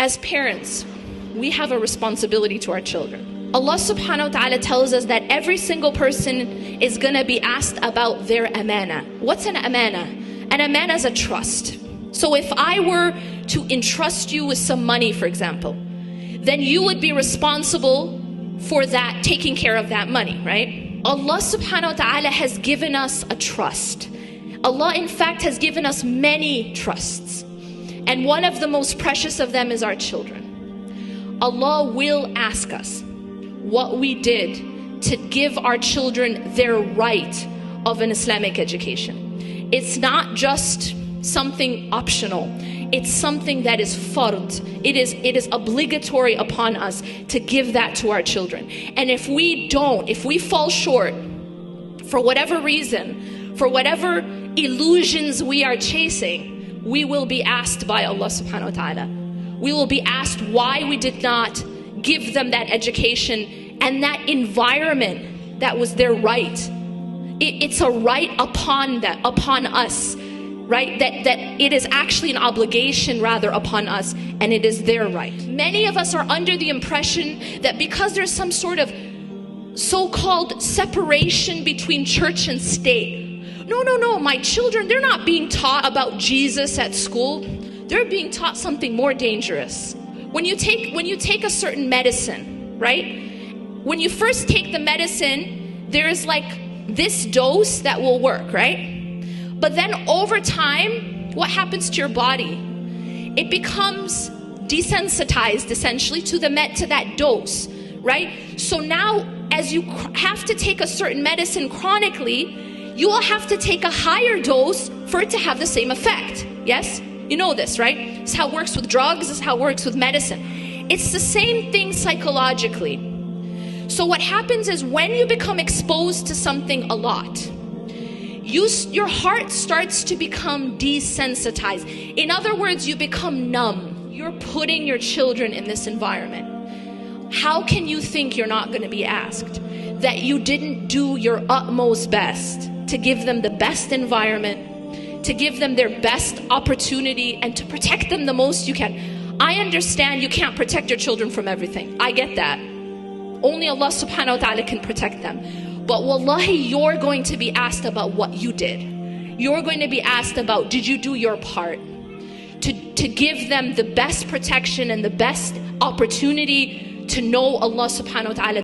As parents, we have a responsibility to our children. Allah subhanahu wa ta'ala tells us that every single person is going to be asked about their amana. What's an amana? An amana is a trust. So if I were to entrust you with some money, for example, then you would be responsible for that, taking care of that money, right? Allah subhanahu wa ta'ala has given us a trust. Allah in fact has given us many trusts. And one of the most precious of them is our children. Allah will ask us what we did to give our children their right of an Islamic education. It's not just something optional. It's something that is fard. It is obligatory upon us to give that to our children. And if we don't, if we fall short, for whatever reason, for whatever illusions we are chasing, we will be asked by Allah subhanahu wa ta'ala. We will be asked why we did not give them that education and that environment that was their right. It's a right upon us, right? That it is actually an obligation rather upon us, and it is their right. Many of us are under the impression that because there's some sort of so-called separation between church and state. No, my children, they're not being taught about Jesus at school. They're being taught something more dangerous. When you take a certain medicine, right? When you first take the medicine, there's like this dose that will work, right? But then over time, what happens to your body? It becomes desensitized essentially to that dose, right? So now as you have to take a certain medicine chronically, you will have to take a higher dose for it to have the same effect. Yes? You know this, right? This is how it works with drugs, this is how it works with medicine. It's the same thing psychologically. So what happens is when you become exposed to something a lot, your heart starts to become desensitized. In other words, you become numb. You're putting your children in this environment. How can you think you're not going to be asked? That you didn't do your utmost best to give them the best environment, to give them their best opportunity, and to protect them the most you can. I understand you can't protect your children from everything. I get that. Only Allah subhanahu wa ta'ala can protect them. But wallahi, you're going to be asked about what you did. You're going to be asked about, did you do your part to give them the best protection and the best opportunity to know Allah subhanahu wa ta'ala